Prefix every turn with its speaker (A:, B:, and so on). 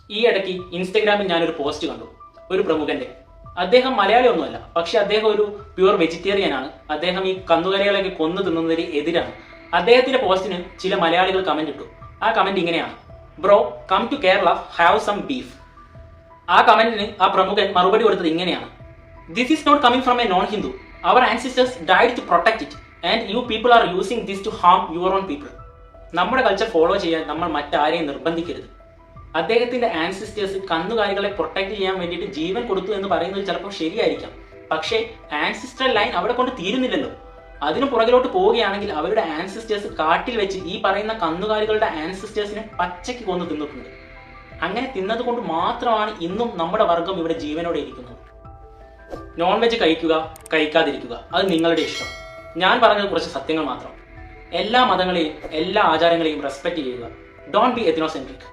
A: ഈ ഇടയ്ക്ക് ഇൻസ്റ്റഗ്രാമിൽ ഞാനൊരു പോസ്റ്റ് കണ്ടു, ഒരു പ്രമുഖന്റെ. അദ്ദേഹം മലയാളി ഒന്നുമല്ല, പക്ഷെ അദ്ദേഹം ഒരു പ്യുവർ വെജിറ്റേറിയൻ ആണ്. അദ്ദേഹം ഈ കന്നുകാലികളെയൊക്കെ കൊന്നു തിന്നുന്നതിന് എതിരാണ്. അദ്ദേഹത്തിന്റെ പോസ്റ്റിന് ചില മലയാളികൾ കമന്റ് ഇട്ടു. ആ കമന്റ് ഇങ്ങനെയാണ്: bro, come to Kerala, have some beef. ആ കമന്റിന് ആ പ്രമുഖൻ മറുപടി കൊടുത്തത് ഇങ്ങനെയാണ്: this is not coming from a non Hindu. Our ancestors died to protect it and you people are using this to harm your own people. നമ്മുടെ culture follow ചെയ്യാൻ നമ്മൾ മറ്റാരെയും നിർബന്ധിക്കരുത്. അദ്ദേഹത്തിന്റെ ആൻസിസ്റ്റേഴ്സ് കന്നുകാലികളെ പ്രൊട്ടക്ട് ചെയ്യാൻ വേണ്ടിയിട്ട് ജീവൻ കൊടുത്തു എന്ന് പറയുന്നത് ചിലപ്പോൾ ശരിയായിരിക്കാം. പക്ഷേ ആൻസിസ്റ്റർ ലൈൻ അവിടെ കൊണ്ട് തീരുന്നില്ലല്ലോ. അതിനു പുറകിലോട്ട് പോവുകയാണെങ്കിൽ അവരുടെ ആൻസിസ്റ്റേഴ്സ് കാട്ടിൽ വെച്ച് ഈ പറയുന്ന കന്നുകാലികളുടെ ആൻസിസ്റ്റേഴ്സിനെ പച്ചയ്ക്ക് കൊന്നു തിന്നിട്ടുണ്ട്. അങ്ങനെ തിന്നത് കൊണ്ട് മാത്രമാണ് ഇന്നും നമ്മുടെ വർഗം ഇവിടെ ജീവനോടെ ഇരിക്കുന്നത്. നോൺ വെജ് കഴിക്കുക, കഴിക്കാതിരിക്കുക, അത് നിങ്ങളുടെ ഇഷ്ടം. ഞാൻ പറഞ്ഞത് കുറച്ച് സത്യങ്ങൾ മാത്രം. എല്ലാ മതങ്ങളെയും എല്ലാ ആചാരങ്ങളെയും റെസ്പെക്ട് ചെയ്യുക. Don't be ethnocentric.